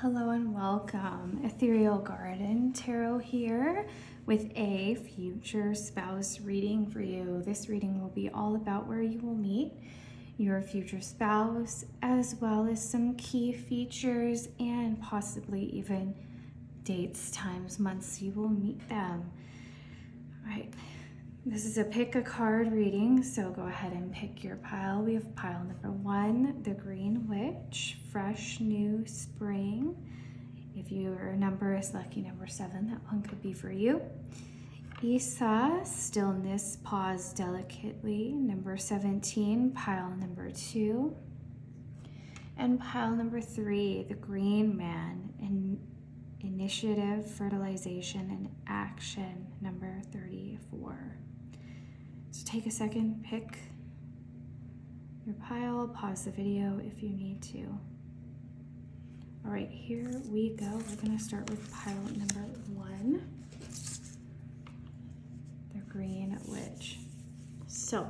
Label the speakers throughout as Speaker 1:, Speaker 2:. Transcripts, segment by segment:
Speaker 1: Hello and welcome. Ethereal Garden Tarot here with a future spouse reading for you. This reading will be all about where you will meet your future spouse, as well as some key features and possibly even dates, times, months you will meet them. All right. This is a pick a card reading, so go ahead and pick your pile. We have pile number 1, the Green Witch, fresh new spring. If your number is lucky number 7, that one could be for you. Isa, stillness, pause delicately, number 17, pile number 2. And pile number 3, the Green Man, initiative, fertilization, and action, number 34. So take a second, pick your pile, pause the video if you need to. All right, here we go. We're gonna start with pile number 1, the Green Witch. So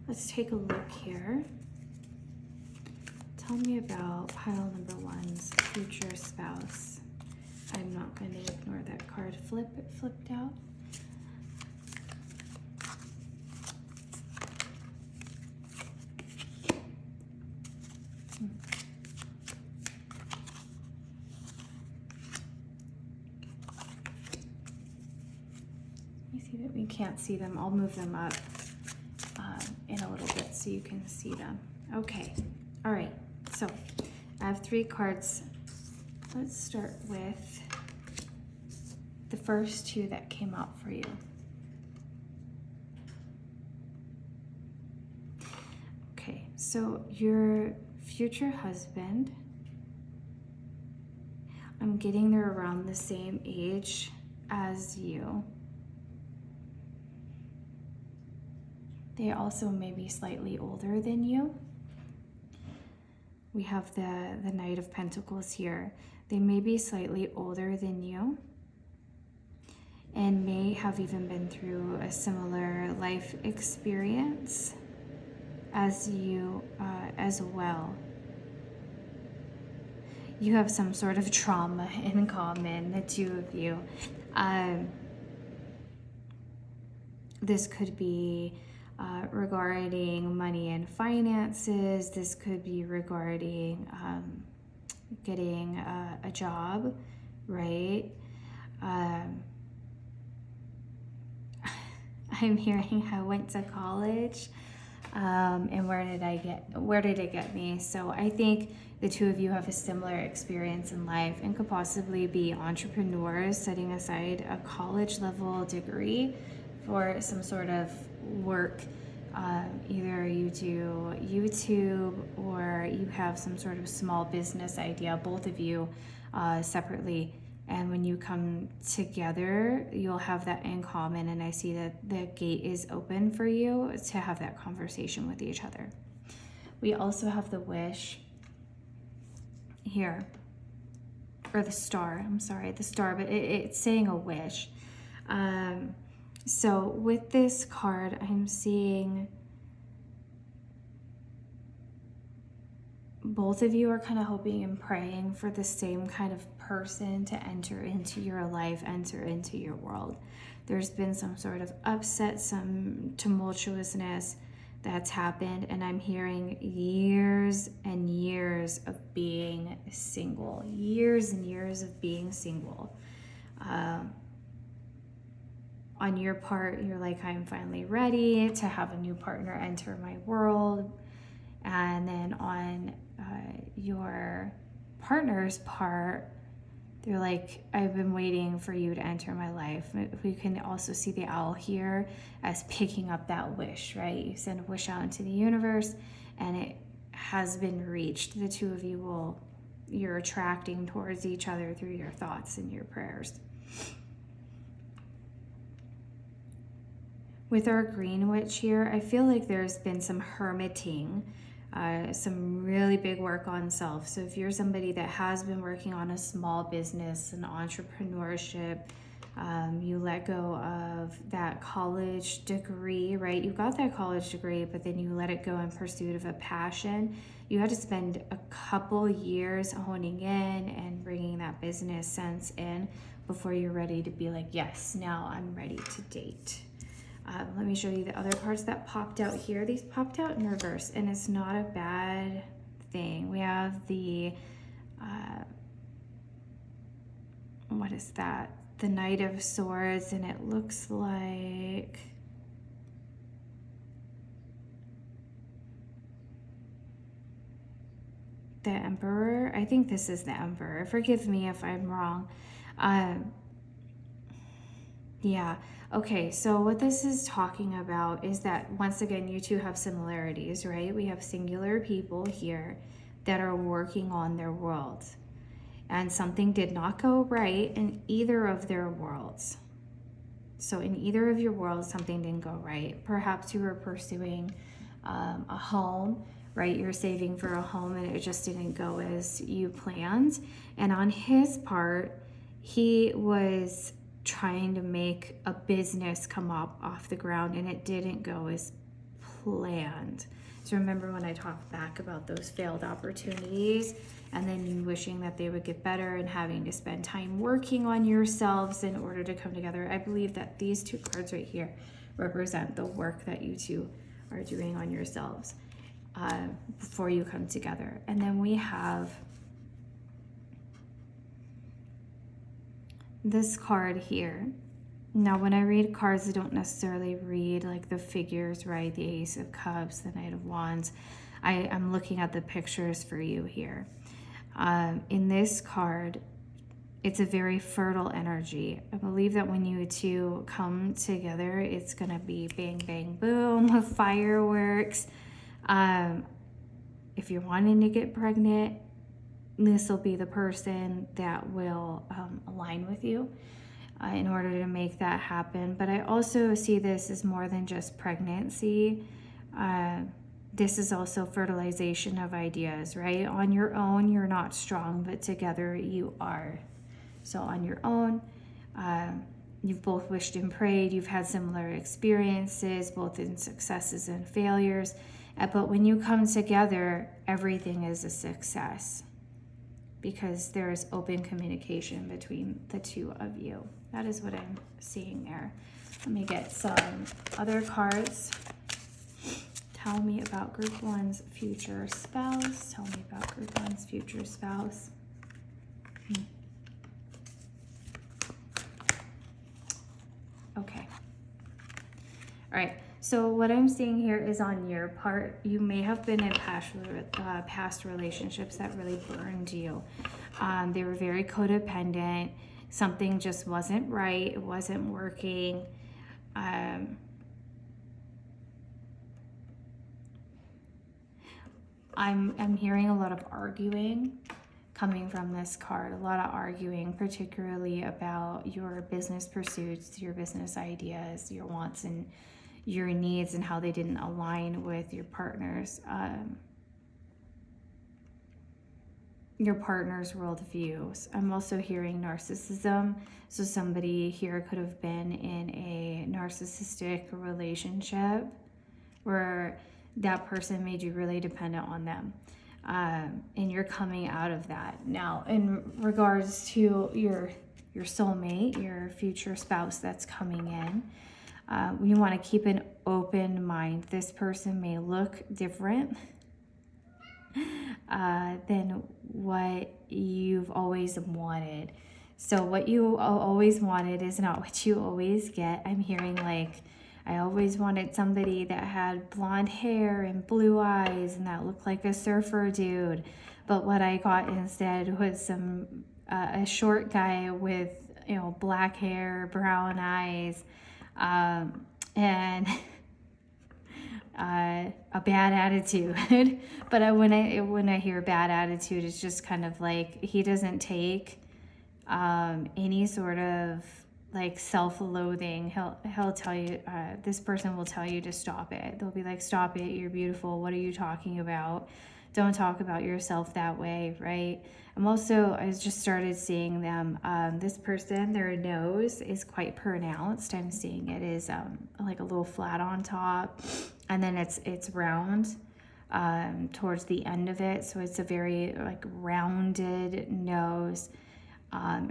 Speaker 1: let's take a look here. Tell me about pile number 1's future spouse. I'm not going to ignore that card flip. It flipped out. Let me see that we can't see them. I'll move them up in a little bit so you can see them. Okay. All right. So I have 3 cards. Let's start with the first 2 that came out for you. Okay, so your future husband, I'm getting they're around the same age as you. They also may be slightly older than you. We have the Knight of Pentacles here. They may be slightly older than you and may have even been through a similar life experience as you as well. You have some sort of trauma in common, the 2 of you. This could be regarding money and finances. This could be regarding getting a job, right? I'm hearing I went to college, and where did it get me? So I think the 2 of you have a similar experience in life and could possibly be entrepreneurs setting aside a college level degree for some sort of work. Either you do YouTube or you have some sort of small business idea, both of you separately. And when you come together, you'll have that in common. And I see that the gate is open for you to have that conversation with each other. We also have the wish here, or the star. I'm sorry, the star, but it's saying a wish. So with this card, I'm seeing both of you are kind of hoping and praying for the same kind of person to enter into your life, enter into your world. There's been some sort of upset, some tumultuousness that's happened, and I'm hearing years and years of being single. Years and years of being single. On your part, you're like, I'm finally ready to have a new partner enter my world. And then on your partner's part, they're like, I've been waiting for you to enter my life. We can also see the owl here as picking up that wish, right? You send a wish out into the universe and it has been reached. The 2 of you you're attracting towards each other through your thoughts and your prayers. With our Green Witch here, I feel like there's been some hermiting, some really big work on self. So if you're somebody that has been working on a small business, an entrepreneurship, You let go of that college degree, right? You got that college degree, but then you let it go in pursuit of a passion. You had to spend a couple years honing in and bringing that business sense in before you're ready to be like, yes, now I'm ready to date. Let me show you the other cards that popped out here. These popped out in reverse, and it's not a bad thing. We have the, what is that? The Knight of Swords, and it looks like the Emperor. I think this is the Emperor. Forgive me if I'm wrong. Yeah. Okay, so what this is talking about is that, once again, you two have similarities, right? We have singular people here that are working on their world, and something did not go right in either of their worlds. So in either of your worlds, something didn't go right. Perhaps you were pursuing a home, right? You're saving for a home and it just didn't go as you planned. And on his part, he was trying to make a business come up off the ground and it didn't go as planned. So remember when I talked back about those failed opportunities and then you wishing that they would get better and having to spend time working on yourselves in order to come together? I believe that these two cards right here represent the work that you two are doing on yourselves before you come together. And then we have this card here. Now, when I read cards, I don't necessarily read like the figures, right? The Ace of Cups, the Knight of Wands. I'm looking at the pictures for you here. In this card, it's a very fertile energy. I believe that when you two come together, it's going to be bang, bang, boom, fireworks. If you're wanting to get pregnant, this will be the person that will align with you in order to make that happen. But I also see this as more than just pregnancy. This is also fertilization of ideas, right? On your own, you're not strong, but together you are. So on your own, you've both wished and prayed. You've had similar experiences, both in successes and failures. But when you come together, everything is a success because there is open communication between the two of you. That is what I'm seeing there. Let me get some other cards. Tell me about Group 1's future spouse. Tell me about Group 1's future spouse. Okay. All right. So what I'm seeing here is on your part, you may have been in past relationships that really burned you. They were very codependent. Something just wasn't right. It wasn't working. I'm hearing a lot of arguing coming from this card, a lot of arguing, particularly about your business pursuits, your business ideas, your wants and your needs and how they didn't align with your partner's worldviews. I'm also hearing narcissism. So somebody here could have been in a narcissistic relationship where that person made you really dependent on them. And you're coming out of that. Now, in regards to your soulmate, your future spouse that's coming in, you want to keep an open mind. This person may look different than what you've always wanted. So what you always wanted is not what you always get. I'm hearing like, I always wanted somebody that had blonde hair and blue eyes and that looked like a surfer dude. But what I got instead was a short guy with, black hair, brown eyes, and a bad attitude. But when I hear bad attitude, it's just kind of like he doesn't take any sort of like self-loathing. He'll tell you, this person will tell you to stop it. They'll be like, stop it, you're beautiful, what are you talking about? don't talk about yourself that way, right? I just started seeing them. This person, their nose is quite pronounced. I'm seeing it is like a little flat on top, and then it's round towards the end of it. So it's a very like rounded nose.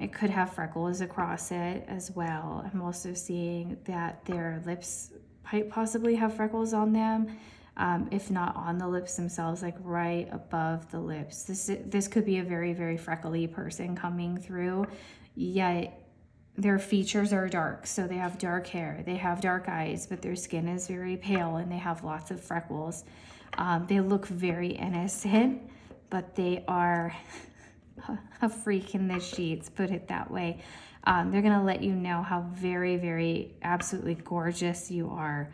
Speaker 1: It could have freckles across it as well. I'm also seeing that their lips might possibly have freckles on them. If not on the lips themselves, like right above the lips. This could be a very, very freckly person coming through, yet their features are dark. So they have dark hair, they have dark eyes, but their skin is very pale and they have lots of freckles. They look very innocent, but they are a freak in the sheets, put it that way. They're gonna let you know how very, very absolutely gorgeous you are.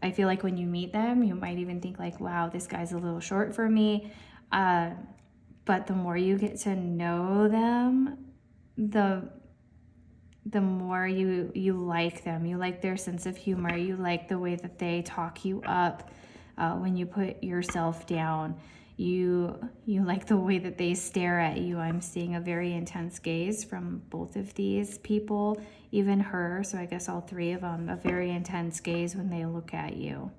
Speaker 1: I feel like when you meet them, you might even think like, wow, this guy's a little short for me. But the more you get to know them, the more you like them. You like their sense of humor. You like the way that they talk you up when you put yourself down. You like the way that they stare at you. I'm seeing a very intense gaze from both of these people, even her. So I guess all three of them, a very intense gaze when they look at you.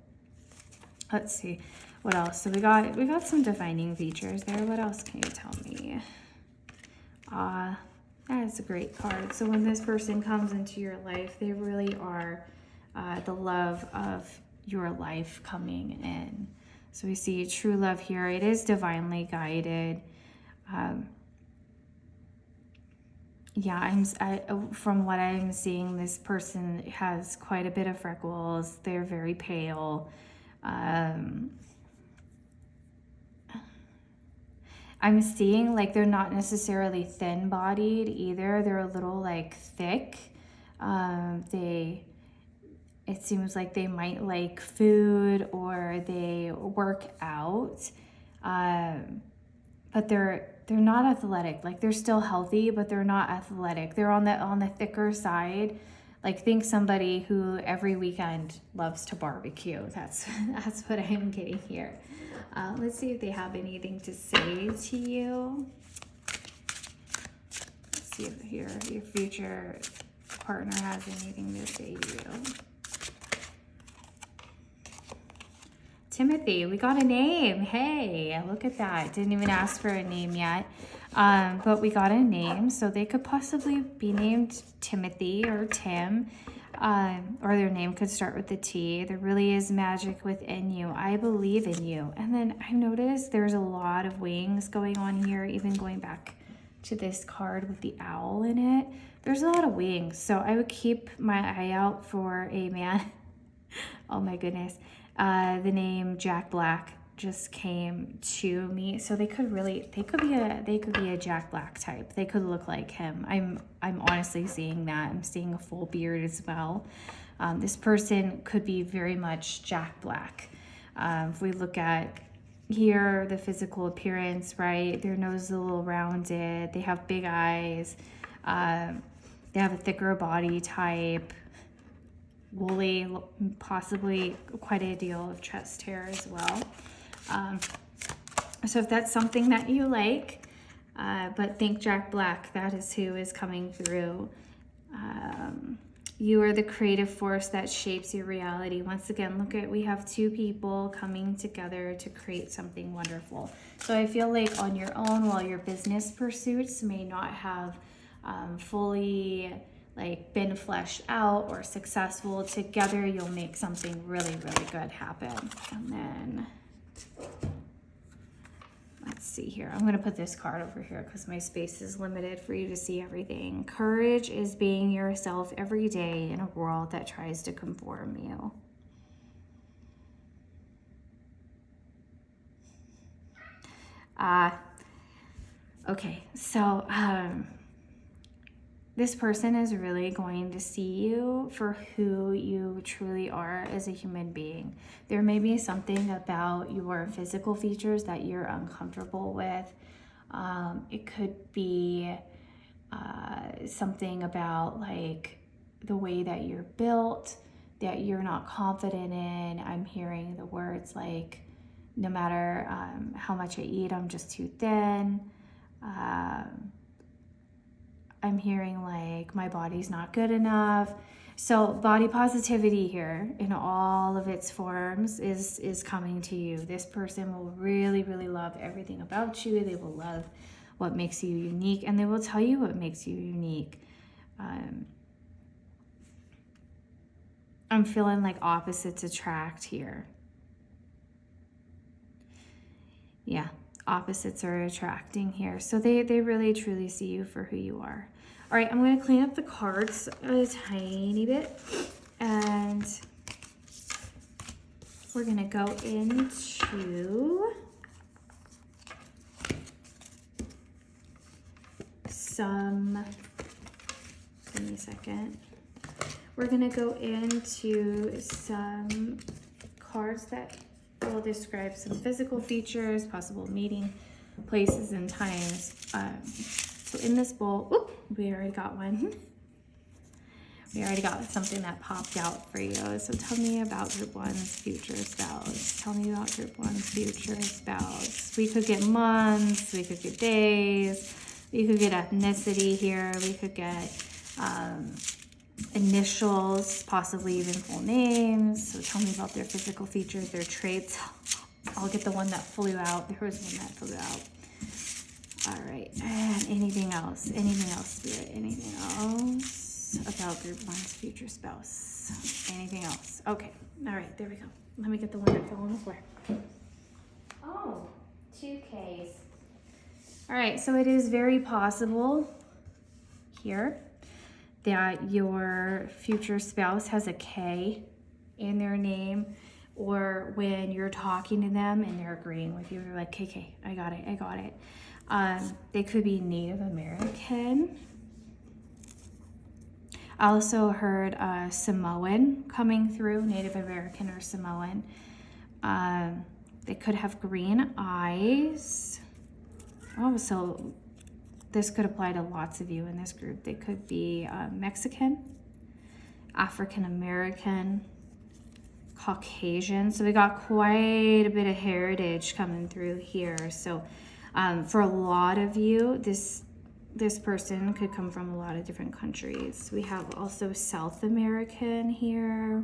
Speaker 1: Let's see what else. So we got some defining features there. What else can you tell me? That is a great card. So when this person comes into your life, they really are the love of your life coming in. So we see true love here. It is divinely guided. From what I'm seeing, this person has quite a bit of freckles. They're very pale. I'm seeing like they're not necessarily thin-bodied either. They're a little like thick. It seems like they might like food or they work out, but they're not athletic. Like they're still healthy, but they're not athletic. They're on the thicker side. Like think somebody who every weekend loves to barbecue. That's what I'm getting here. Let's see if they have anything to say to you. Let's see if your future partner has anything to say to you. Timothy, we got a name. Hey, look at that. Didn't even ask for a name yet. But we got a name, so they could possibly be named Timothy or Tim, or their name could start with the T. There really is magic within you. I believe in you. And then I noticed there's a lot of wings going on here, even going back to this card with the owl in it. There's a lot of wings, so I would keep my eye out for a man. Oh my goodness. The name Jack Black just came to me, so they could be a Jack Black type. They could look like him. I'm honestly seeing that. I'm seeing a full beard as well. This person could be very much Jack Black. If we look at here, the physical appearance, right? Their nose is a little rounded. They have big eyes. They have a thicker body type. Woolly, possibly quite a deal of chest hair as well. So if that's something that you like, but think Jack Black, that is who is coming through. You are the creative force that shapes your reality. Once again, we have two people coming together to create something wonderful. So I feel like on your own, while your business pursuits may not have fully been fleshed out or successful, together you'll make something really, really good happen. And then let's see here. I'm going to put this card over here because my space is limited for you to see everything. Courage is being yourself every day in a world that tries to conform you. Okay, so this person is really going to see you for who you truly are as a human being. There may be something about your physical features that you're uncomfortable with. It could be something about the way that you're built that you're not confident in. I'm hearing the words no matter how much I eat, I'm just too thin. I'm hearing like my body's not good enough. So body positivity here in all of its forms is coming to you. This person will really, really love everything about you. They will love what makes you unique, and they will tell you what makes you unique. I'm feeling like opposites attract here. Yeah, opposites are attracting here. So they really truly see you for who you are. All right, I'm going to clean up the cards a tiny bit, and we're going to go into some, give me a second. We're going to go into some cards that will describe some physical features, possible meeting places and times. So in this bowl, we already got one. We already got something that popped out for you. So tell me about group one's future spouse. Tell me about group one's future spouse. We could get months, we could get days, we could get ethnicity here, we could get initials, possibly even full names. So tell me about their physical features, their traits. I'll get the one that flew out. There was one that flew out. All right, and anything else, Spirit, anything else about group one's future spouse? Anything else? Okay, all right, there we go. Let me get the one that fell on the floor. Oh, 2 Ks. All right, so it is very possible here that your future spouse has a K in their name, or when you're talking to them and they're agreeing with you, they're like, KK, I got it. They could be Native American. I also heard Samoan coming through, Native American or Samoan. They could have green eyes. Oh, so this could apply to lots of you in this group. They could be Mexican, African American, Caucasian. So we got quite a bit of heritage coming through here. So for a lot of you, this person could come from a lot of different countries. We have also South American here.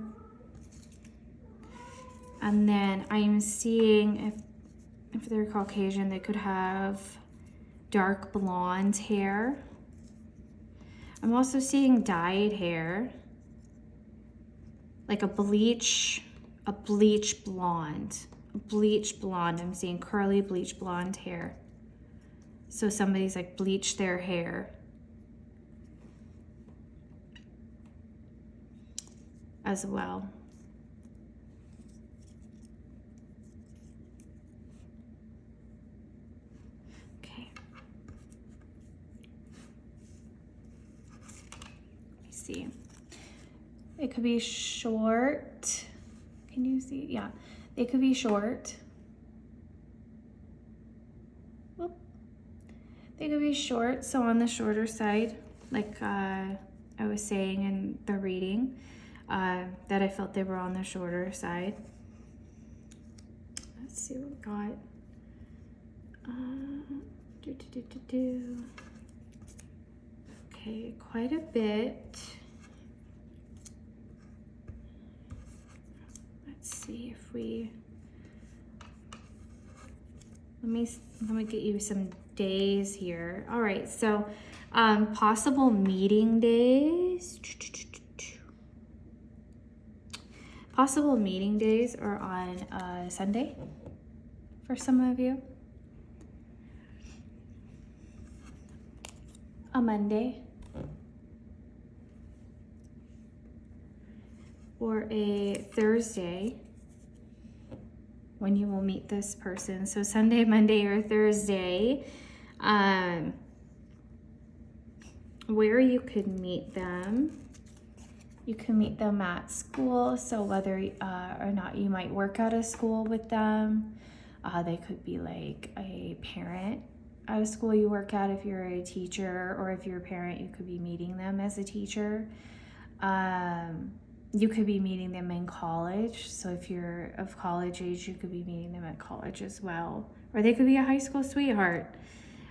Speaker 1: And then I'm seeing if they're Caucasian, they could have dark blonde hair. I'm also seeing dyed hair, like a bleach blonde. I'm seeing curly bleach blonde hair. So somebody's like bleached their hair as well. Okay. Let me see. It could be short. Can you see? Yeah, it could be short. They could be short, so on the shorter side, like I was saying in the reading, that I felt they were on the shorter side. Let's see what we got. Okay, quite a bit. Let's see if we. Let me get you some days here. All right, so possible meeting days. Possible meeting days are on Sunday for some of you. A Monday. Or a Thursday, when you will meet this person. So Sunday, Monday, or Thursday, where you could meet them. You can meet them at school, so whether or not you might work at a school with them. They could be like a parent at a school you work at if you're a teacher, or if you're a parent, you could be meeting them as a teacher. You could be meeting them in college. So if you're of college age, you could be meeting them at college as well. Or they could be a high school sweetheart.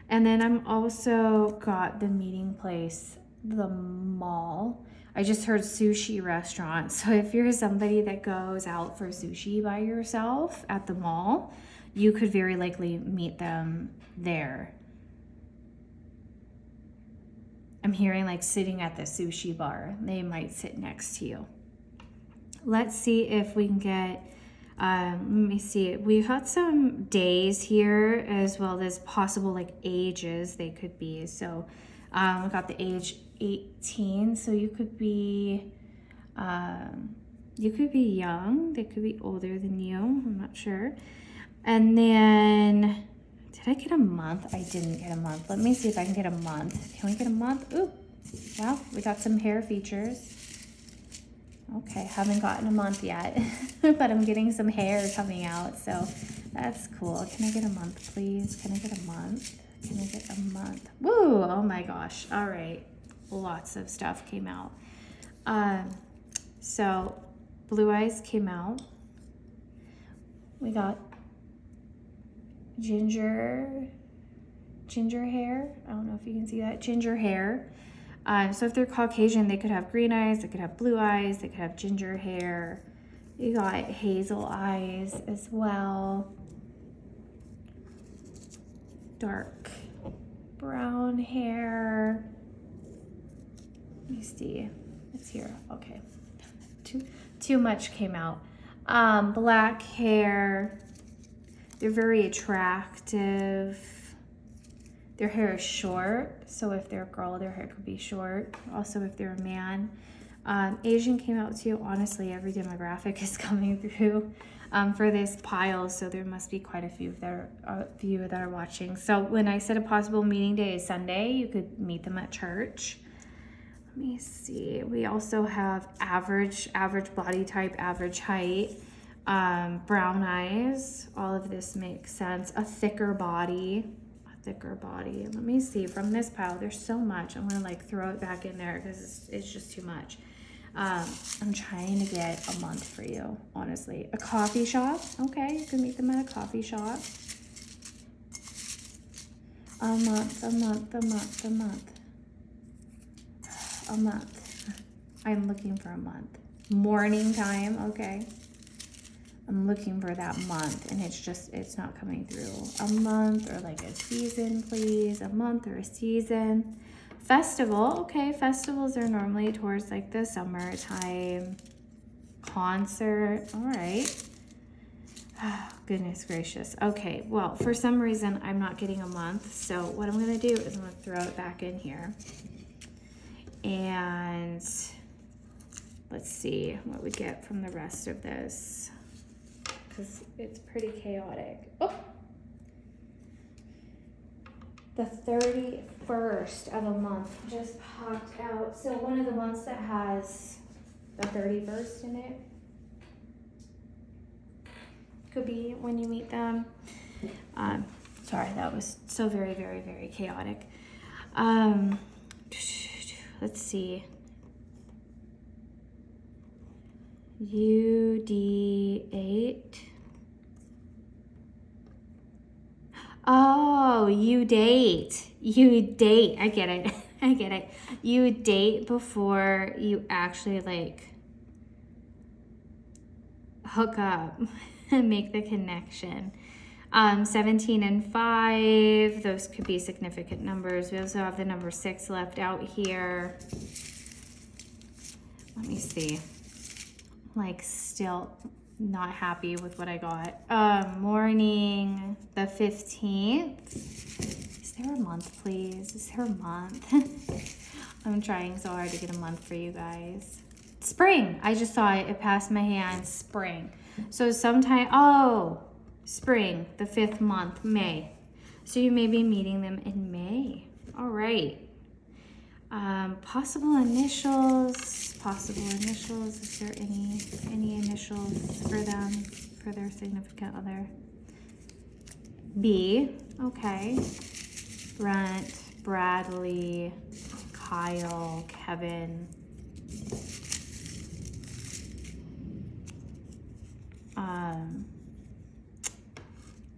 Speaker 1: And then I'm also got the meeting place, the mall. I just heard sushi restaurant. So if you're somebody that goes out for sushi by yourself at the mall, you could very likely meet them there. I'm hearing like sitting at the sushi bar. They might sit next to you. Let's see if we can get, let me see. We've got some days here as well as possible like ages they could be. So we got the age 18. So you could be young. They could be older than you. I'm not sure. And then, did I get a month? I didn't get a month. Let me see if I can get a month. Can we get a month? Ooh, wow, we got some hair features. Okay, haven't gotten a month yet, but I'm getting some hair coming out, so that's cool. Can I get a month, please? Can I get a month? Can I get a month? Woo, oh my gosh. All right, lots of stuff came out. So blue eyes came out. We got ginger hair. I don't know if you can see that. Ginger hair. So if they're Caucasian, they could have green eyes, they could have blue eyes, they could have ginger hair. You got hazel eyes as well. Dark brown hair. Let me see. It's here. Okay. Too much came out. Black hair. They're very attractive. Their hair is short, so if they're a girl, their hair could be short. Also, if they're a man. Asian came out too. Honestly, every demographic is coming through for this pile, so there must be quite a few that are watching. So when I said a possible meeting day is Sunday, you could meet them at church. Let me see. We also have average body type, average height, brown eyes. All of this makes sense. A thicker body. Let me see from this pile. There's so much. I'm gonna like throw it back in there because it's just too much. I'm trying to get a month for you, honestly. A coffee shop. Okay, you can meet them at a coffee shop. A month. I'm looking for a month. Morning time. Okay. I'm looking for that month, and it's not coming through. A month or like a season, please. A month or a season. Festival. Okay, festivals are normally towards like the summertime. Concert. All right. Oh, goodness gracious. Okay, well, for some reason, I'm not getting a month. So what I'm going to do is I'm going to throw it back in here. And let's see what we get from the rest of this, because it's pretty chaotic. Oh, the 31st of a month just popped out. So one of the months that has the 31st in it could be when you meet them. Sorry, that was so very, very, very chaotic. Let's see. UD8. Oh, you date. I get it. You date before you actually like hook up and make the connection. 17 and 5, those could be significant numbers. We also have the number 6 left out here. Let me see. Like, still not happy with what I got. Morning, the 15th. Is there a month, please? Is there a month? I'm trying so hard to get a month for you guys. Spring. I just saw it. It passed my hand. Spring. So sometime, spring, the 5th month, May. So you may be meeting them in May. All right. Possible initials. Is there any initials for them, for their significant other? B. Okay. Brent, Bradley, Kyle, Kevin.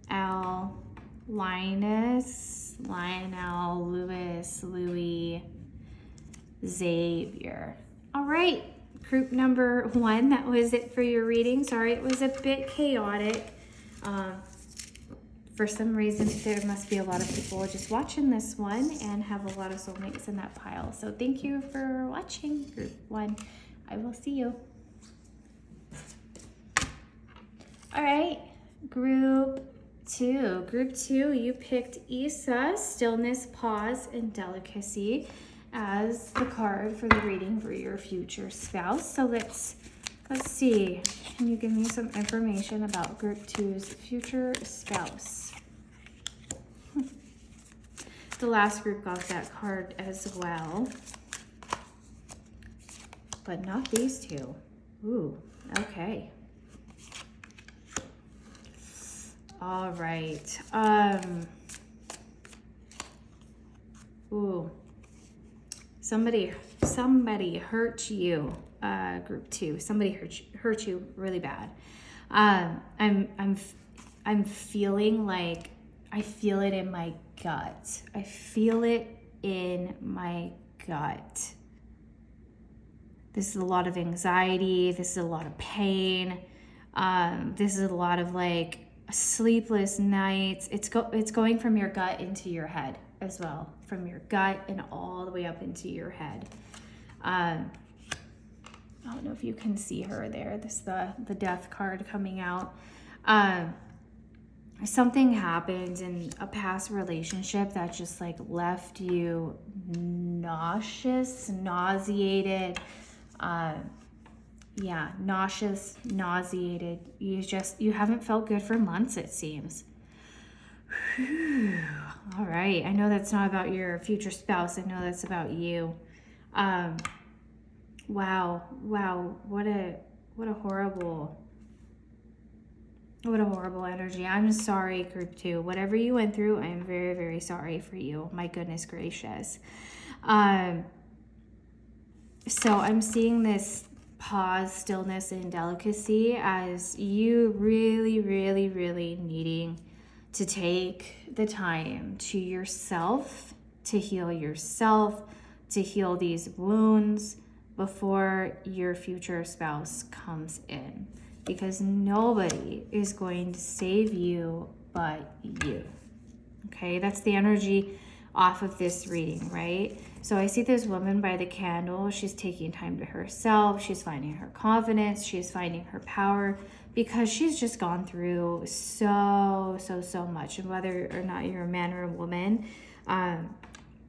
Speaker 1: L, Linus, Lionel, Lewis, Louis, Xavier. All right, group number 1, that was it for your reading. Sorry, it was a bit chaotic. For some reason, there must be a lot of people just watching this one and have a lot of soulmates in that pile. So thank you for watching group 1. I will see you. All right, group 2. Group 2, you picked Isa, Stillness, Pause, and Delicacy as the card for the reading for your future spouse. So let's see. Can you give me some information about group 2's future spouse? The last group got that card as well, but not these two. Ooh, okay. All right. Ooh. Somebody hurt you, group 2. Somebody hurt you really bad. I'm feeling like I feel it in my gut. I feel it in my gut. This is a lot of anxiety. This is a lot of pain. This is a lot of like sleepless nights. It's going from your gut into your head as well, from your gut and all the way up into your head. I don't know if you can see her there. This is the death card coming out. Something happened in a past relationship that just like left you nauseous, nauseated. Nauseous, nauseated. You haven't felt good for months, it seems. Whew. All right. I know that's not about your future spouse. I know that's about you. Wow. What a horrible energy. I'm sorry, group 2. Whatever you went through, I am very, very sorry for you. My goodness gracious. So I'm seeing this pause, stillness, and delicacy as you really, really, really needing to take the time to yourself, to heal these wounds before your future spouse comes in. Because nobody is going to save you but you. Okay, that's the energy off of this reading, right? So I see this woman by the candle. She's taking time to herself. She's finding her confidence. She's finding her power because she's just gone through so much. And whether or not you're a man or a woman,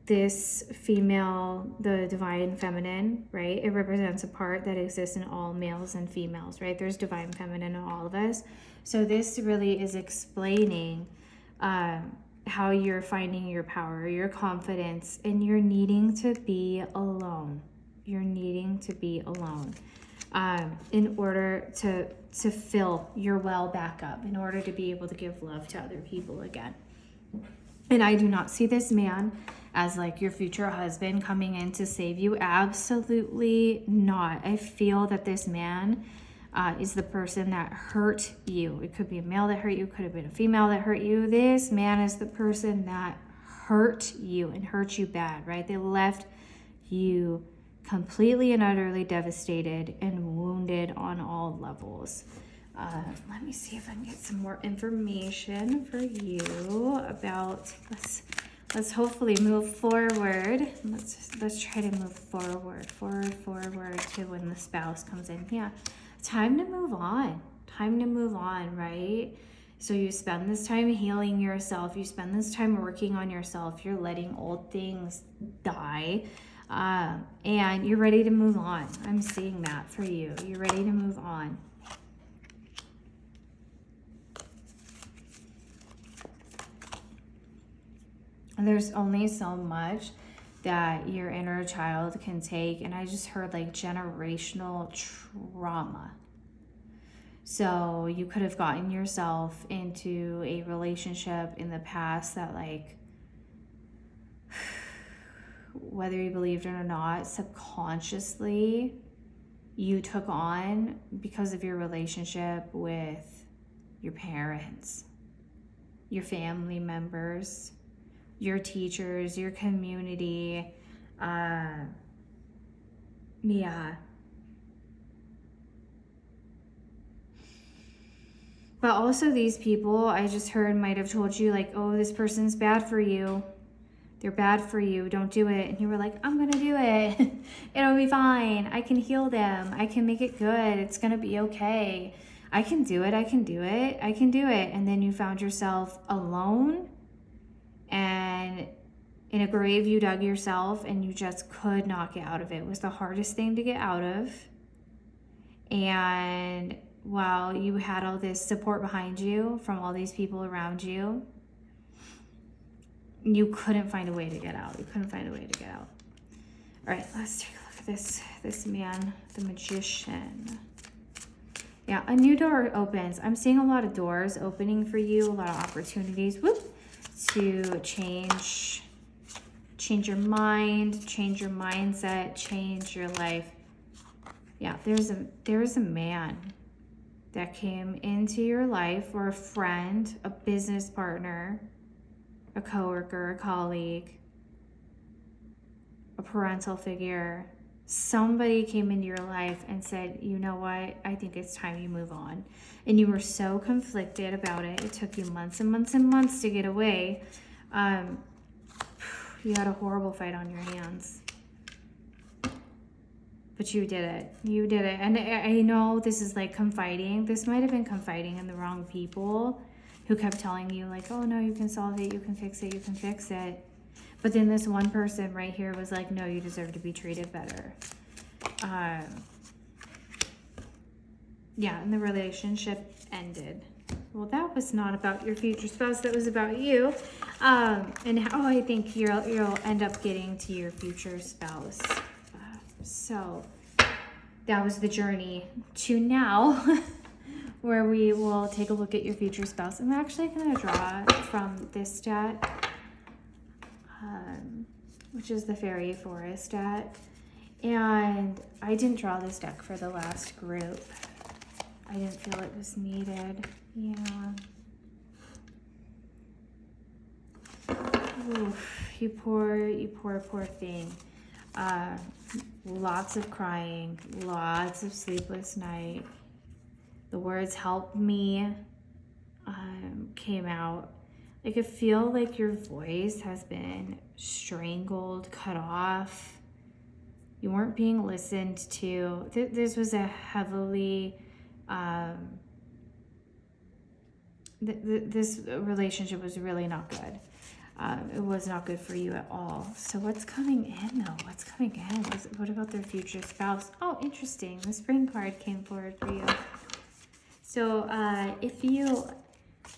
Speaker 1: this female, the divine feminine, right? It represents a part that exists in all males and females, right? There's divine feminine in all of us. So this really is explaining how you're finding your power, your confidence, and you're needing to be alone. You're needing to be alone in order to fill your well back up, in order to be able to give love to other people again. And I do not see this man as like your future husband coming in to save you. Absolutely not. I feel that this man is the person that hurt you. It could be a male that hurt you. It could have been a female that hurt you. This man is the person that hurt you and hurt you bad, right? They left you completely and utterly devastated and wounded on all levels. Let me see if I can get some more information for you about, let's hopefully move forward. Let's try to move forward to when the spouse comes in. Yeah, time to move on, right? So you spend this time healing yourself. You spend this time working on yourself. You're letting old things die. And you're ready to move on. I'm seeing that for you. You're ready to move on. And there's only so much that your inner child can take. And I just heard like generational trauma. So you could have gotten yourself into a relationship in the past that, like, whether you believed it or not, subconsciously you took on because of your relationship with your parents, your family members, your teachers, your community. Yeah. But also these people I just heard might have told you like, oh, this person's bad for you. They're bad for you. Don't do it. And you were like, I'm going to do it. It'll be fine. I can heal them. I can make it good. It's going to be okay. I can do it. I can do it. I can do it. And then you found yourself alone and in a grave you dug yourself, and you just could not get out of it. It was the hardest thing to get out of. And while you had all this support behind you from all these people around you, you couldn't find a way to get out. You couldn't find a way to get out. All right, let's take a look at this man, the magician. Yeah, a new door opens. I'm seeing a lot of doors opening for you, a lot of opportunities to change your mind, change your mindset, change your life. Yeah, there's a man that came into your life, or a friend, a business partner, a coworker, a colleague, a parental figure. Somebody came into your life and said, you know what, I think it's time you move on. And you were so conflicted about it. It took you months and months and months to get away. You had a horrible fight on your hands. But you did it. You did it. And I know this is like confiding. This might have been confiding in the wrong people who kept telling you like, oh no, you can solve it, you can fix it, you can fix it. But then this one person right here was like, no, you deserve to be treated better. Yeah, and the relationship ended. Well, that was not about your future spouse. That was about you, and how I think you'll end up getting to your future spouse. So that was the journey to now, where we will take a look at your future spouse. I'm actually going to draw from this deck, which is the Fairy Forest deck. And I didn't draw this deck for the last group. I didn't feel it was needed. Yeah. Oof, you poor thing. Lots of crying, lots of sleepless night. The words "help me" came out. I could feel like your voice has been strangled, cut off. You weren't being listened to. This was a heavily, this relationship was really not good. It was not good for you at all. So what's coming in though? What's coming in? What about their future spouse? Oh, interesting. The Spring card came forward for you. So if you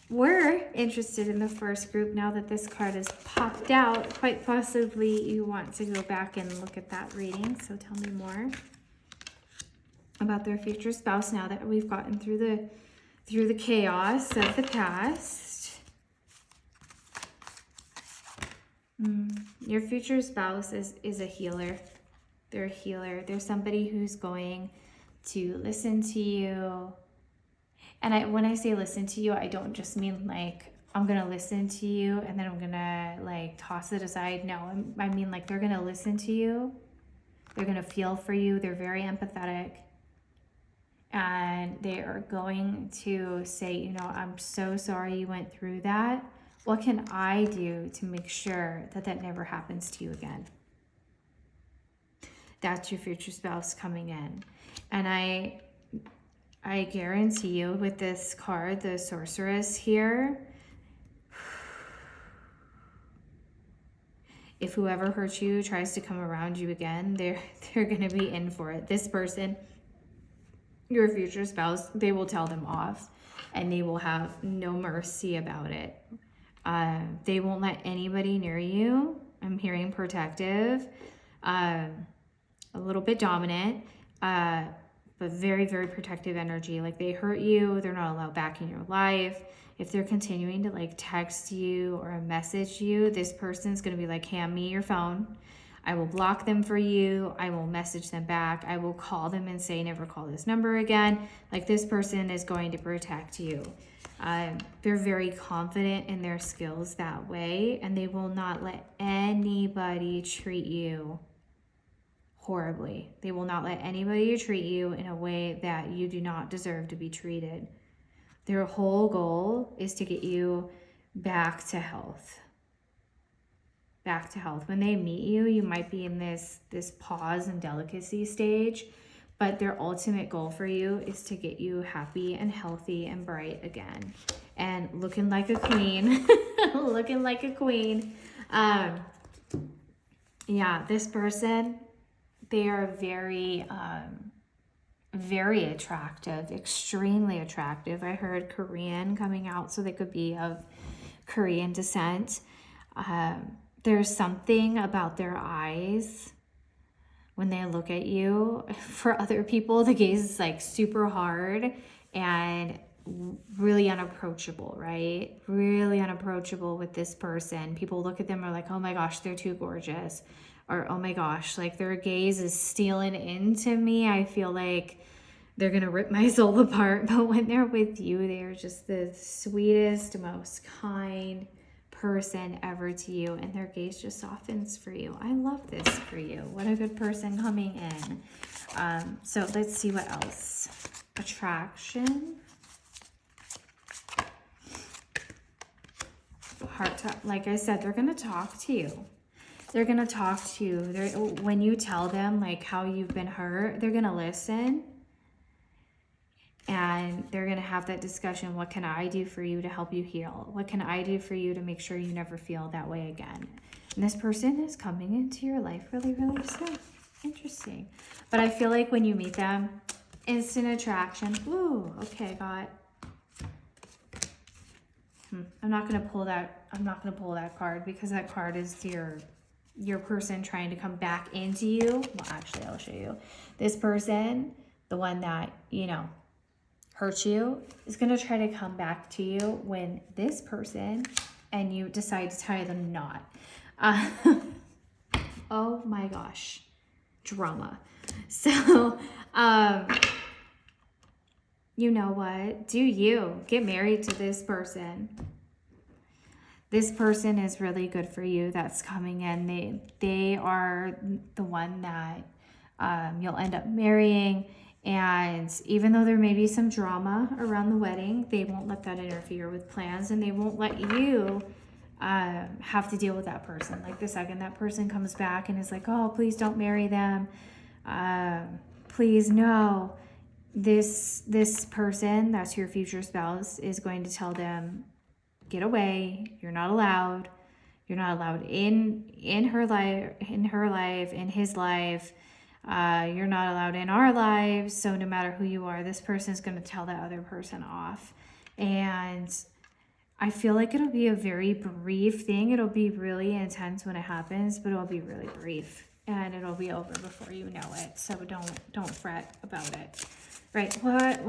Speaker 1: were interested in the first group, now that this card has popped out, quite possibly you want to go back and look at that reading. So tell me more about their future spouse now that we've gotten through the chaos of the past. Your future spouse is a healer. They're a healer. They're somebody who's going to listen to you. And when I say listen to you, I don't just mean like, I'm going to listen to you and then I'm going to like toss it aside. No, I mean like they're going to listen to you. They're going to feel for you. They're very empathetic. And they are going to say, you know, I'm so sorry you went through that. What can I do to make sure that that never happens to you again? That's your future spouse coming in. And I guarantee you with this card, the Sorceress here, if whoever hurt you tries to come around you again, they're going to be in for it. This person, your future spouse, they will tell them off and they will have no mercy about it. They won't let anybody near you. I'm hearing protective, a little bit dominant, but very, very protective energy. Like they hurt you, they're not allowed back in your life. If they're continuing to like text you or message you, this person's going to be like, hand me your phone. I will block them for you. I will message them back. I will call them and say, never call this number again. Like, this person is going to protect you. They're very confident in their skills that way, and they will not let anybody treat you horribly. They will not let anybody treat you in a way that you do not deserve to be treated. Their whole goal is to get you back to health. Back to health. When they meet you, you might be in this pause and delicacy stage, but their ultimate goal for you is to get you happy and healthy and bright again and looking like a queen. Looking like a queen. Yeah, this person, they are very very attractive, extremely attractive. I heard Korean coming out, so they could be of Korean descent. There's something about their eyes when they look at you. For other people, the gaze is like super hard and really unapproachable, right? Really unapproachable with this person. People look at them and are like, oh my gosh, they're too gorgeous. Or, oh my gosh, like their gaze is stealing into me. I feel like they're going to rip my soul apart. But when they're with you, they are just the sweetest, most kind person ever to you. And their gaze just softens for you. I love this for you. What a good person coming in. So let's see what else. Attraction. Heart talk. Like I said, they're going to talk to you. They're going to talk to you. When you tell them like how you've been hurt, they're going to listen. And they're going to have that discussion. What can I do for you to help you heal? What can I do for you to make sure you never feel that way again? And this person is coming into your life really, really soon. Interesting. But I feel like when you meet them, instant attraction. Ooh, okay, got. I'm not going to pull that. I'm not going to pull that card because that card is your person trying to come back into you. Well, actually, I'll show you. This person, the one that, hurt you, is going to try to come back to you when this person and you decide to tie the knot. Oh my gosh. Drama. So, you know what? Do you get married to this person? This person is really good for you that's coming in. They are the one that you'll end up marrying. And even though there may be some drama around the wedding, they won't let that interfere with plans, and they won't let you have to deal with that person. Like the second that person comes back and is like, oh, please don't marry them. Please no. This person, that's your future spouse, is going to tell them, get away. You're not allowed. You're not allowed in her life, in his life. You're not allowed in our lives. So no matter who you are, this person is going to tell that other person off. And I feel like it'll be a very brief thing. It'll be really intense when it happens, but it'll be really brief and it'll be over before you know it. So don't fret about it. Right. What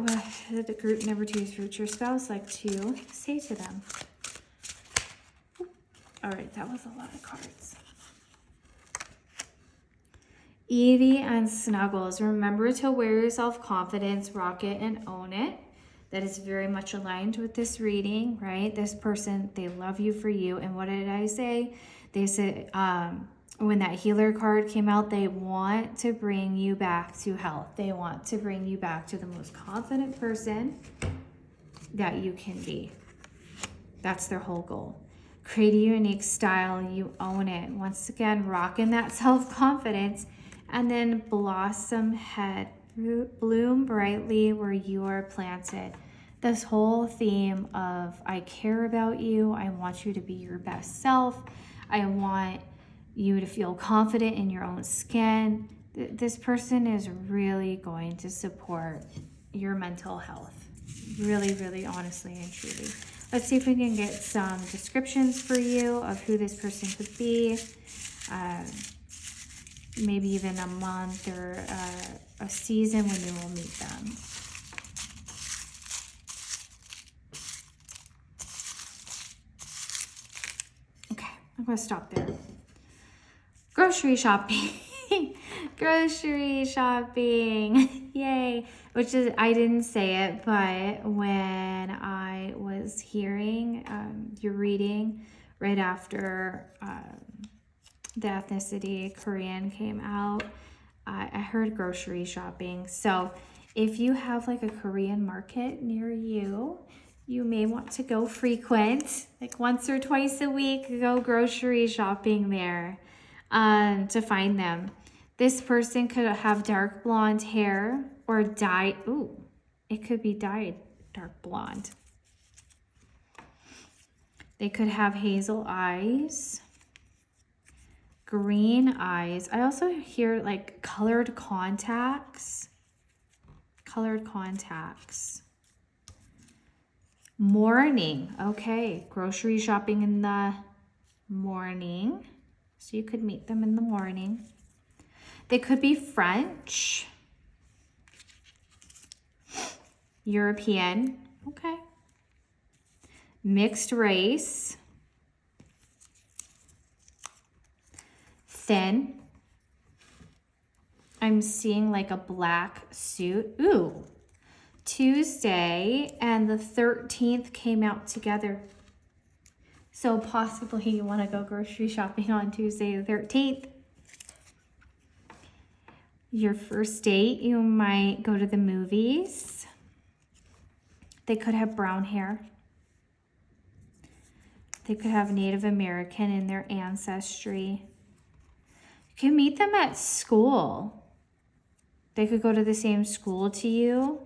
Speaker 1: did the group number 2's future spouse like to say to them? All right. That was a lot of cards. Evie and Snuggles. Remember to wear your self-confidence, rock it, and own it. That is very much aligned with this reading, right? This person, they love you for you. And what did I say? They said when that healer card came out, they want to bring you back to health. They want to bring you back to the most confident person that you can be. That's their whole goal. Create a unique style. You own it. Once again, rocking that self-confidence. And then blossom head, bloom brightly where you are planted. This whole theme of I care about you. I want you to be your best self. I want you to feel confident in your own skin. This person is really going to support your mental health. Really, really, honestly and truly. Let's see if we can get some descriptions for you of who this person could be. Maybe even a month or a season when you will meet them. Okay, I'm going to stop there. Grocery shopping. Grocery shopping. Yay. Which is, I didn't say it, but when I was hearing your reading right after the ethnicity Korean came out, I heard grocery shopping. So if you have like a Korean market near you, you may want to go frequent, like once or twice a week, go grocery shopping there to find them. This person could have dark blonde hair or dyed, ooh, it could be dyed dark blonde. They could have hazel eyes, green eyes. I also hear like colored contacts. Colored contacts. Morning. Okay, grocery shopping in the morning. So you could meet them in the morning. They could be French, European. Okay. Mixed race. Thin. I'm seeing like a black suit. Ooh. Tuesday and the 13th came out together. So possibly you want to go grocery shopping on Tuesday the 13th. Your first date, you might go to the movies. They could have brown hair. They could have Native American in their ancestry. You can meet them at school. They could go to the same school to you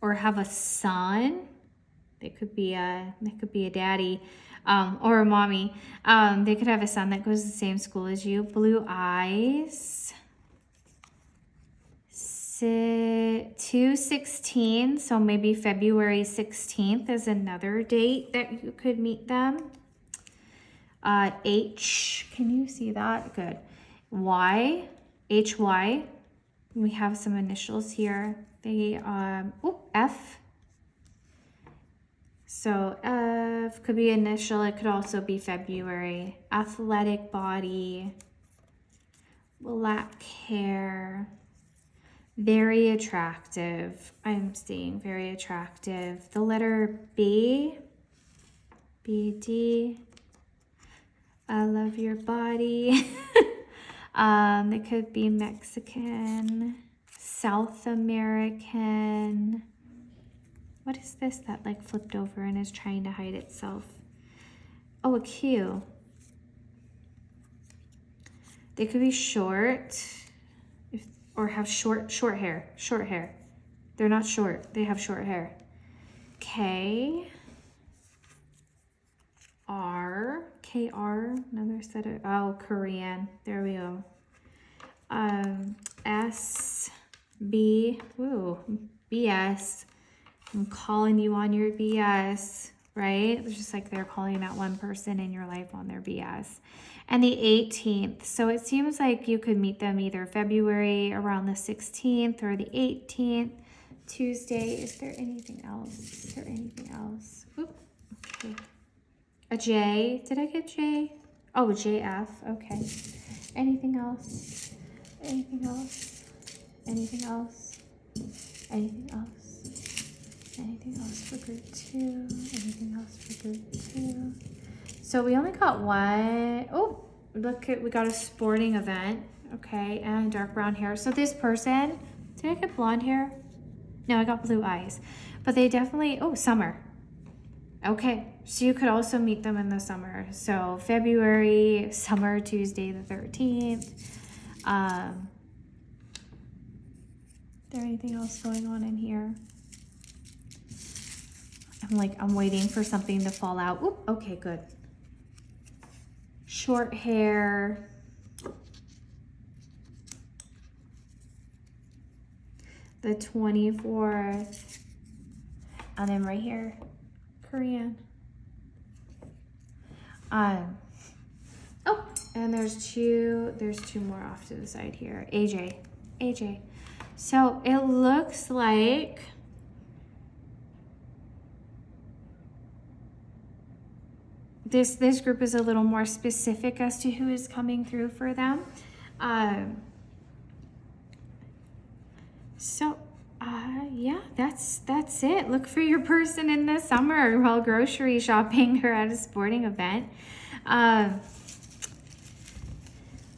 Speaker 1: or have a son. They could be a daddy or a mommy. They could have a son that goes to the same school as you. Blue eyes. 2/16, so maybe February 16th is another date that you could meet them. H, can you see that? Good. Y, HY. We have some initials here. They, F. So F could be initial. It could also be February. Athletic body. Black hair. Very attractive. I'm seeing very attractive. The letter B. BD. I love your body. It could be Mexican, South American. What is this that like flipped over and is trying to hide itself? Oh, a Q. They could be short or have short hair. They're not short. They have short hair. K. R. KR, another set of, oh, Korean. There we go. S, B, ooh, BS. I'm calling you on your BS, right? It's just like they're calling out one person in your life on their BS. And the 18th. So it seems like you could meet them either February around the 16th or the 18th. Tuesday. Is there anything else? Is there anything else? Oop, okay. A J. Did I get J? Oh, JF. Okay. Anything else? Anything else? Anything else? Anything else? Anything else for group 2? Anything else for group 2? So we only got one. Oh, look at, we got a sporting event. Okay, and dark brown hair. So this person, did I get blonde hair? No, I got blue eyes. But they definitely, oh, summer. Okay, so you could also meet them in the summer. So February, summer, Tuesday the 13th. Is there anything else going on in here? I'm waiting for something to fall out. Oop, okay, good. Short hair. The 24th. And then right here. Korean. Oh, and there's two more off to the side here. AJ. So it looks like this group is a little more specific as to who is coming through for them. Yeah, that's it. Look for your person in the summer while grocery shopping or at a sporting event.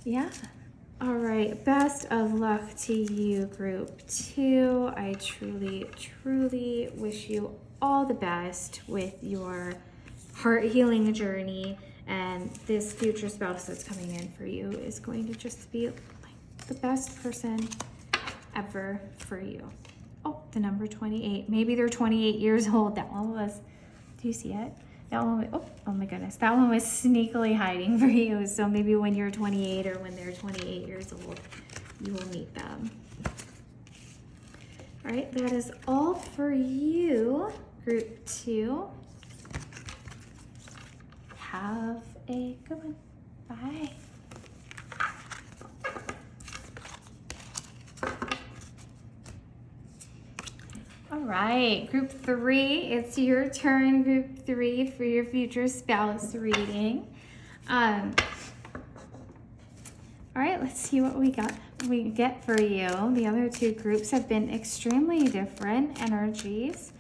Speaker 1: Yeah. All right. Best of luck to you, group 2. I truly, truly wish you all the best with your heart healing journey. And this future spouse that's coming in for you is going to just be like the best person ever for you. Oh, the number 28. Maybe they're 28 years old. That one was, do you see it? That one, oh my goodness. That one was sneakily hiding for you. So maybe when you're 28 or when they're 28 years old, you will meet them. All right, that is all for you, group 2. Have a good one. Bye. All right, group 3, it's your turn, group 3, for your future spouse reading. All right, let's see what we get for you. The other 2 groups have been extremely different energies.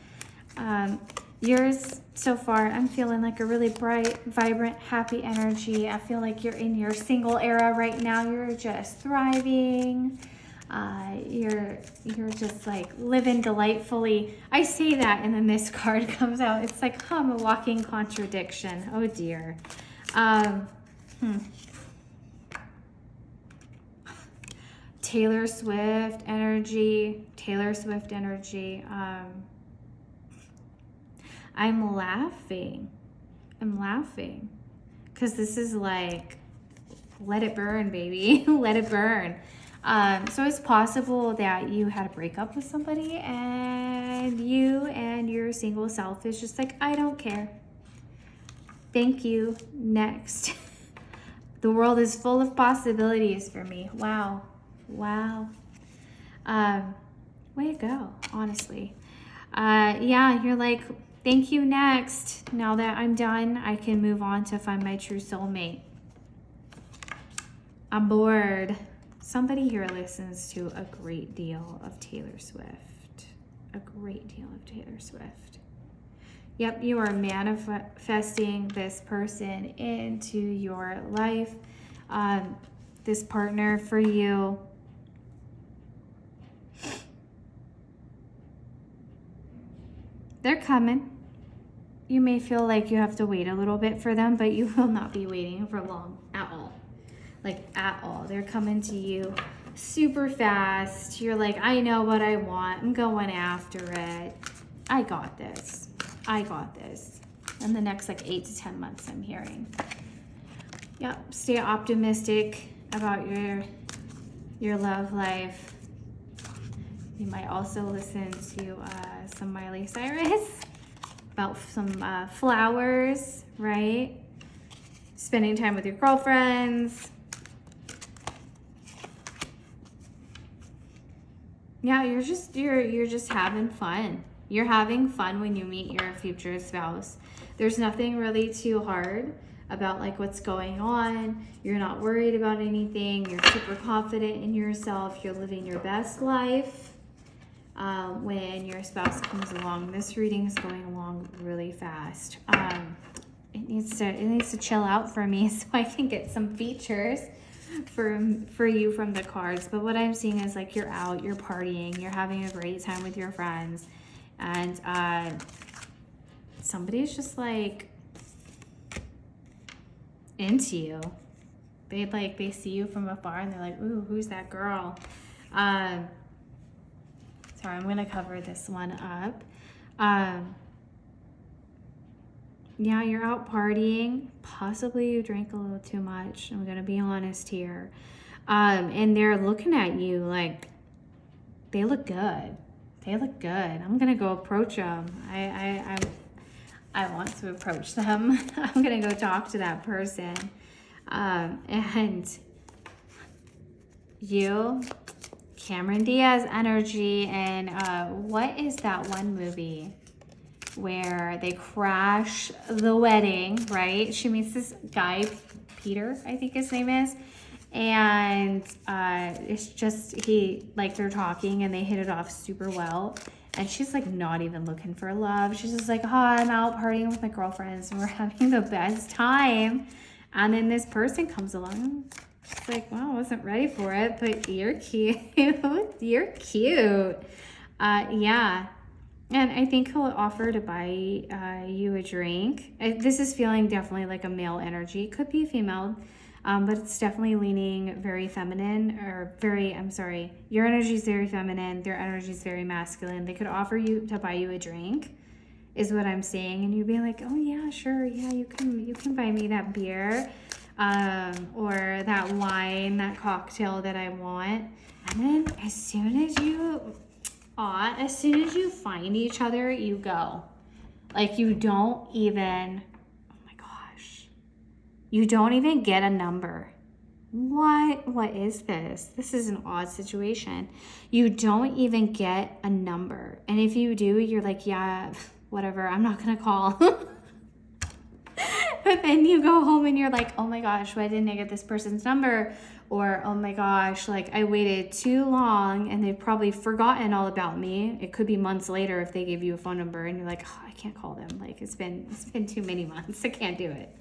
Speaker 1: Yours so far, I'm feeling like a really bright, vibrant, happy energy. I feel like you're in your single era right now. You're just thriving. You're just like living delightfully. I say that and then this card comes out. It's like, I'm a walking contradiction. Oh dear. Taylor Swift energy. I'm laughing because this is like, let it burn, baby. Let it burn. So it's possible that you had a breakup with somebody and you and your single self is just like, I don't care. Thank you. Next. The world is full of possibilities for me. Wow. Way to go, honestly. Yeah, you're like, thank you, next. Now that I'm done, I can move on to find my true soulmate. I'm bored. Somebody here listens to a great deal of Taylor Swift. Yep, you are manifesting this person into your life. This partner for you. They're coming. You may feel like you have to wait a little bit for them, but you will not be waiting for long at all. Like at all. They're coming to you super fast. You're like, I know what I want. I'm going after it. I got this. In the next like 8 to 10 months, I'm hearing. Yep. Stay optimistic about your love life. You might also listen to some Miley Cyrus about some flowers, right? Spending time with your girlfriends. Yeah, you're just having fun. You're having fun when you meet your future spouse. There's nothing really too hard about like what's going on. You're not worried about anything. You're super confident in yourself. You're living your best life. When your spouse comes along, this reading is going along really fast. It needs to chill out for me so I can get some features for you from the cards. But what I'm seeing is like you're out, you're partying, you're having a great time with your friends, and somebody's just like into you. They see you from afar and they're like, ooh, who's that girl? Sorry, I'm gonna cover this one up. Yeah, you're out partying. Possibly you drank a little too much. I'm gonna be honest here. And they're looking at you like they look good. I'm gonna go approach them. I want to approach them. I'm gonna go talk to that person. And you, Cameron Diaz energy, and what is that one movie? where they crash the wedding, right? She meets this guy, Peter, I think his name is. And it's just, they're talking and they hit it off super well. And she's like not even looking for love. She's just like, oh, I'm out partying with my girlfriends and we're having the best time. And then this person comes along. She's like, well, I wasn't ready for it, but you're cute. You're cute. Yeah. And I think he'll offer to buy you a drink. This is feeling definitely like a male energy. Could be female, but it's definitely leaning very feminine your energy is very feminine. Their energy is very masculine. They could offer you to buy you a drink is what I'm saying. And you'd be like, oh yeah, sure. Yeah, you can buy me that beer or that wine, that cocktail that I want. And then as soon as you find each other, you go. Like you don't even, oh my gosh, you don't even get a number. What is this? This is an odd situation. You don't even get a number. And if you do, you're like, yeah, whatever, I'm not gonna call. But then you go home and you're like, oh my gosh, why didn't I get this person's number? Or, oh my gosh, like I waited too long and they've probably forgotten all about me. It could be months later if they gave you a phone number and you're like, oh, I can't call them. Like it's been too many months. I can't do it.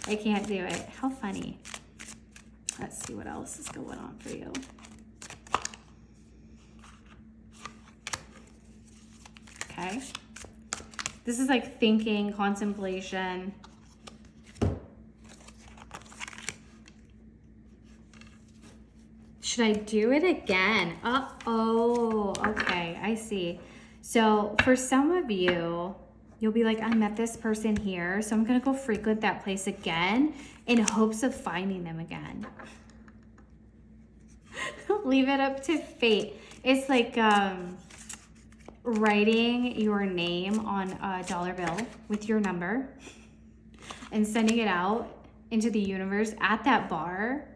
Speaker 1: I can't do it. How funny. Let's see what else is going on for you. Okay. This is like thinking, contemplation. Should I do it again? Oh, okay, I see. So for some of you, you'll be like, I met this person here, so I'm gonna go frequent that place again in hopes of finding them again. Leave it up to fate. It's like writing your name on a dollar bill with your number and sending it out into the universe at that bar,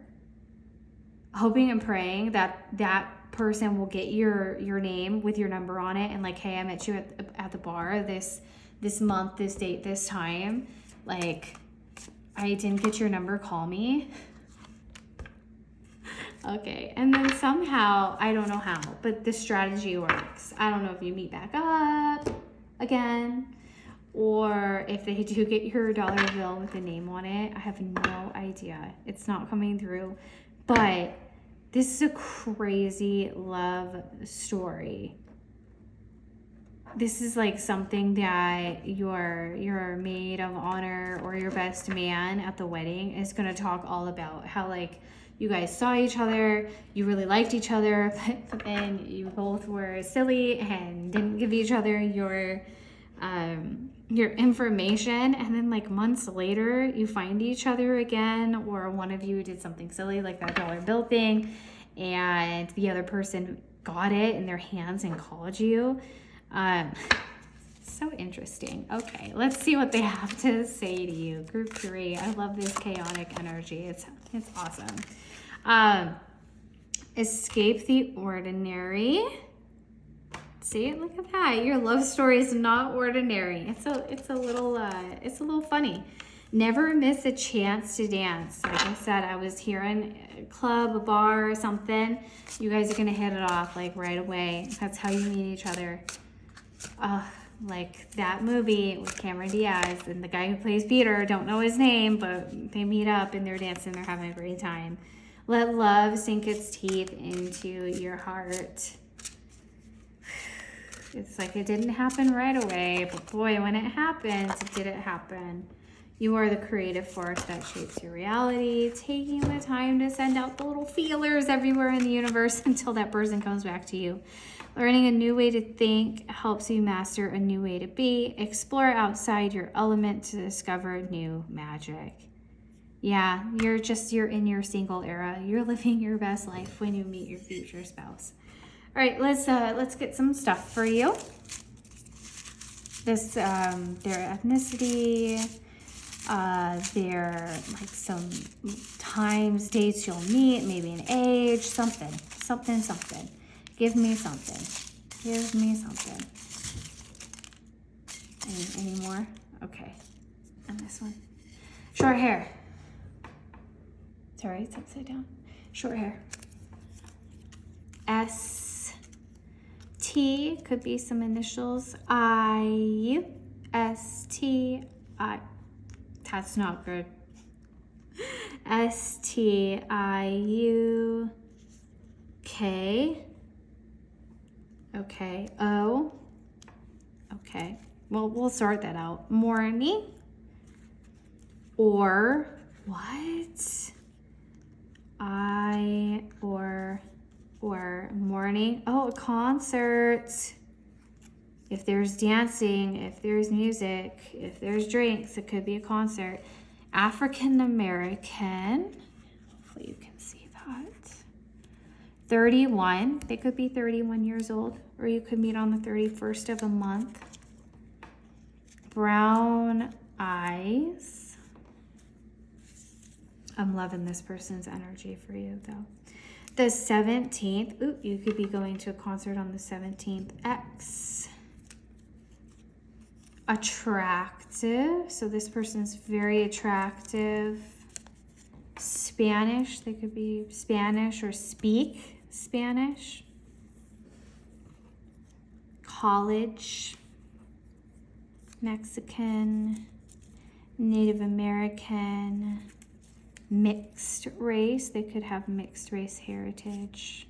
Speaker 1: hoping and praying that that person will get your name with your number on it and like, hey, I met you at the bar this month, this date, this time. Like, I didn't get your number, call me. Okay, and then somehow, I don't know how, but the strategy works. I don't know if you meet back up again, or if they do get your dollar bill with a name on it. I have no idea. It's not coming through. But this is a crazy love story. This is like something that your maid of honor or your best man at the wedding is going to talk all about. How like you guys saw each other, you really liked each other, but then you both were silly and didn't give each other your information, and then like months later you find each other again, or one of you did something silly like that dollar bill thing and the other person got it in their hands and called you. So interesting. Okay, let's see what they have to say to you. Group 3. I love this chaotic energy. It's awesome. Escape the ordinary. See, look at that. Your love story is not ordinary. It's a little funny. Never miss a chance to dance. Like I said, I was here in a club, a bar, or something. You guys are gonna hit it off like right away. That's how you meet each other. Like that movie with Cameron Diaz and the guy who plays Peter. Don't know his name, but they meet up and they're dancing. They're having a great time. Let love sink its teeth into your heart. It's like it didn't happen right away, but boy, when it happens, did it happen. You are the creative force that shapes your reality, taking the time to send out the little feelers everywhere in the universe until that person comes back to you. Learning a new way to think helps you master a new way to be. Explore outside your element to discover new magic. Yeah, you're in your single era. You're living your best life when you meet your future spouse. All right, let's get some stuff for you. This their ethnicity, their like some times, dates you'll meet, maybe an age, something. Give me something. Any more? Okay. And this one. Short hair. Sorry, it's upside down. Short hair. S T could be some initials. I S T I. That's not good. S T I U K. Okay. O. Okay. Well, we'll sort that out. Morning. Or what? Or morning. Oh, a concert. If there's dancing, if there's music, if there's drinks, it could be a concert. African American. Hopefully you can see that. 31. They could be 31 years old, or you could meet on the 31st of a month. Brown eyes. I'm loving this person's energy for you, though. The 17th. Ooh, you could be going to a concert on the 17th. X. Attractive. So this person's very attractive. Spanish. They could be Spanish or speak Spanish. College. Mexican. Native American. Mixed race. They could have mixed race heritage.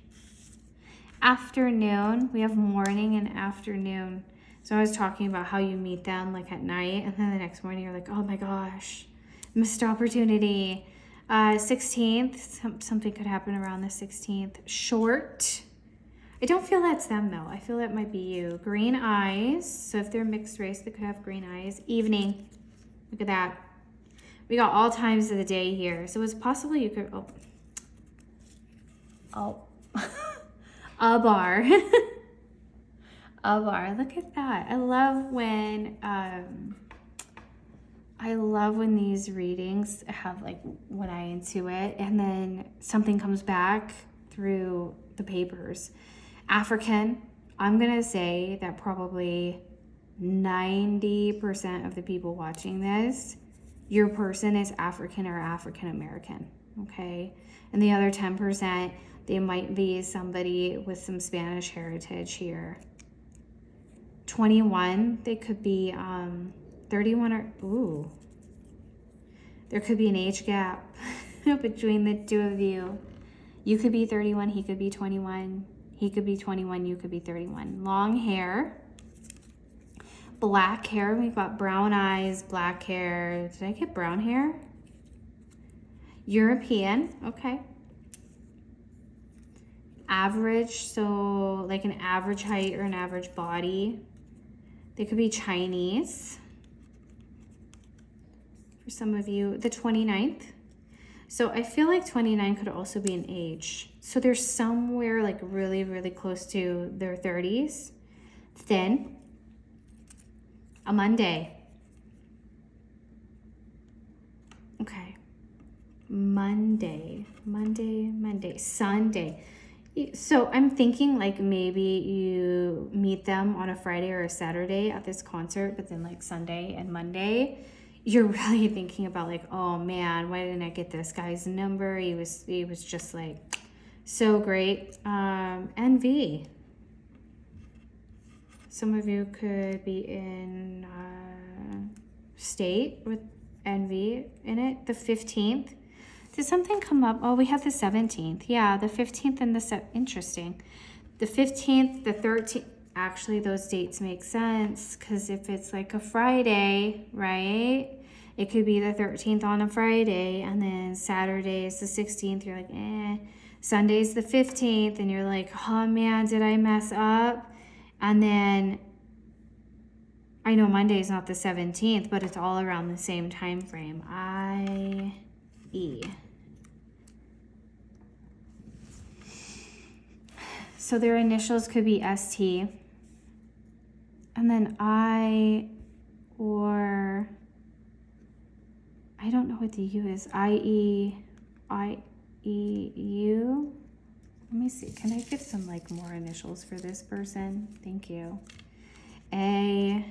Speaker 1: Afternoon. We have morning and afternoon. So I was talking about how you meet them like at night, and then the next morning you're like, oh my gosh, missed opportunity. 16th, something could happen around the 16th. Short. I don't feel that's them though. I feel that might be you. Green eyes. So if they're mixed race, they could have green eyes. Evening. Look at that. We got all times of the day here. So it's possible you could, a bar. A bar. Look at that. I love when these readings have like one eye into it and then something comes back through the papers. African. I'm going to say that probably 90% of the people watching this, your person is African or African American, okay? And the other 10%, they might be somebody with some Spanish heritage here. 21, they could be 31 or, ooh. There could be an age gap between the two of you. You could be 31, he could be 21. He could be 21, you could be 31. Long hair. Black hair, we've got brown eyes, black hair. Did I get brown hair? European, okay. Average, so like an average height or an average body. They could be Chinese. For some of you, the 29th. So I feel like 29 could also be an age. So they're somewhere like really, really close to their 30s. Thin. A Monday. Okay. Monday. Sunday. So I'm thinking like maybe you meet them on a Friday or a Saturday at this concert, but then like Sunday and Monday, you're really thinking about like, oh man, why didn't I get this guy's number? He was just like so great. NV. Some of you could be in state with NV in it. The 15th. Did something come up? Oh, we have the 17th. Yeah, the 15th and the interesting. The 15th, the 13th. Actually, those dates make sense because if it's like a Friday, right? It could be the 13th on a Friday, and then Saturday is the 16th. You're like, eh. Sunday's the 15th, and you're like, oh man, did I mess up? And then I know Monday's not the 17th, but it's all around the same time frame. IE. So their initials could be ST. And then I, or I don't know what the U is. IEU. Let me see. Can I get some like more initials for this person? Thank you. A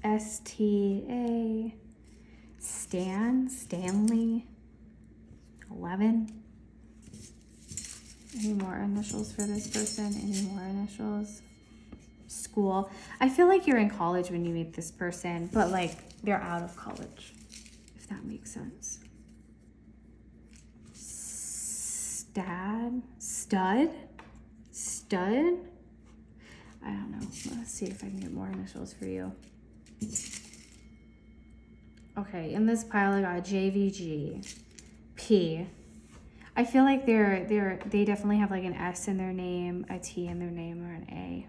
Speaker 1: STA, Stanley, 11. Any more initials for this person? Any more initials? School. I feel like you're in college when you meet this person, but like they're out of college, if that makes sense. Stud. I don't know. Let's see if I can get more initials for you. Okay, in this pile I got JVG, P. I feel like they definitely have like an S in their name, a T in their name, or an A.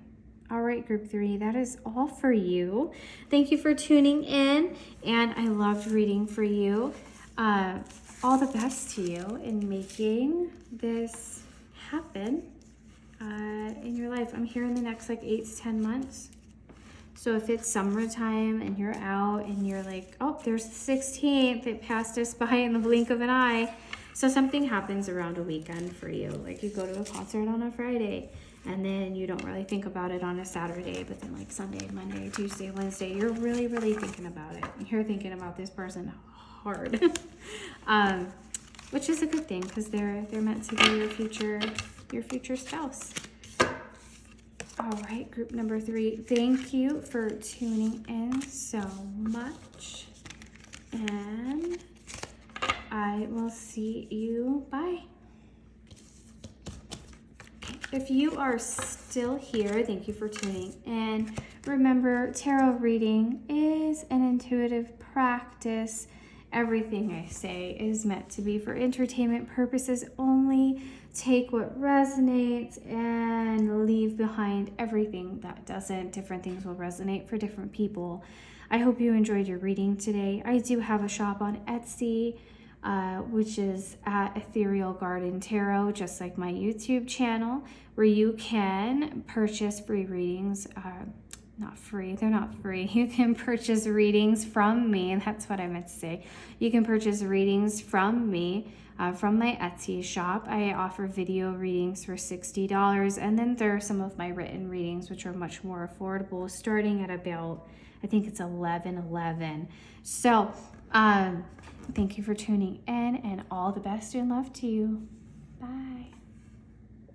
Speaker 1: All right, group 3, that is all for you. Thank you for tuning in, and I loved reading for you. All the best to you in making this happen in your life. I'm here in the next like 8 to 10 months. So if it's summertime and you're out and you're like, oh, there's the 16th, it passed us by in the blink of an eye. So something happens around a weekend for you. Like you go to a concert on a Friday and then you don't really think about it on a Saturday, but then like Sunday, Monday, Tuesday, Wednesday, you're really, really thinking about it. You're thinking about this person hard, which is a good thing because they're meant to be your future spouse. All right, group number 3, thank you for tuning in so much, and I will see you. Bye. Okay, if you are still here, thank you for tuning in. Remember, tarot reading is an intuitive practice. Everything I say is meant to be for entertainment purposes only. Take what resonates and leave behind everything that doesn't. Different things will resonate for different people. I hope you enjoyed your reading today. I do have a shop on Etsy, which is at Ethereal Garden Tarot, just like my YouTube channel, where you can purchase free readings. Not free, they're not free. You can purchase readings from me. That's what I meant to say. You can purchase readings from me from my Etsy shop. I offer video readings for $60, and then there are some of my written readings, which are much more affordable, starting at about, I think it's $11.11. So thank you for tuning in, and all the best and love to you. Bye.